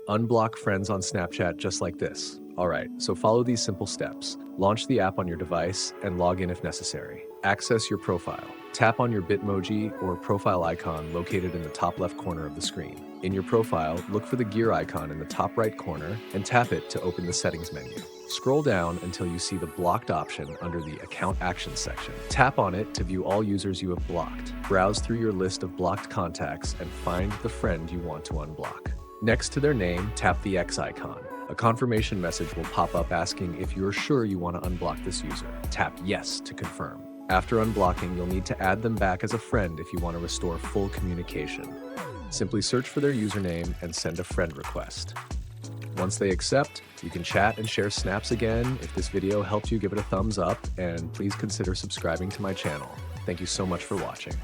Unblock friends on Snapchat just like this. Alright, so follow these simple steps. Launch the app on your device and log in if necessary. Access your profile. Tap on your Bitmoji or profile icon located in the top left corner of the screen. In your profile, look for the gear icon in the top right corner and tap it to open the settings menu. Scroll down until you see the blocked option under the Account Actions section. Tap on it to view all users you have blocked. Browse through your list of blocked contacts and find the friend you want to unblock. Next to their name, tap the X icon. A confirmation message will pop up asking if you're sure you want to unblock this user. Tap Yes to confirm. After unblocking, you'll need to add them back as a friend if you want to restore full communication. Simply search for their username and send a friend request. Once they accept, you can chat and share snaps again. If this video helped you, give it a thumbs up, and please consider subscribing to my channel. Thank you so much for watching.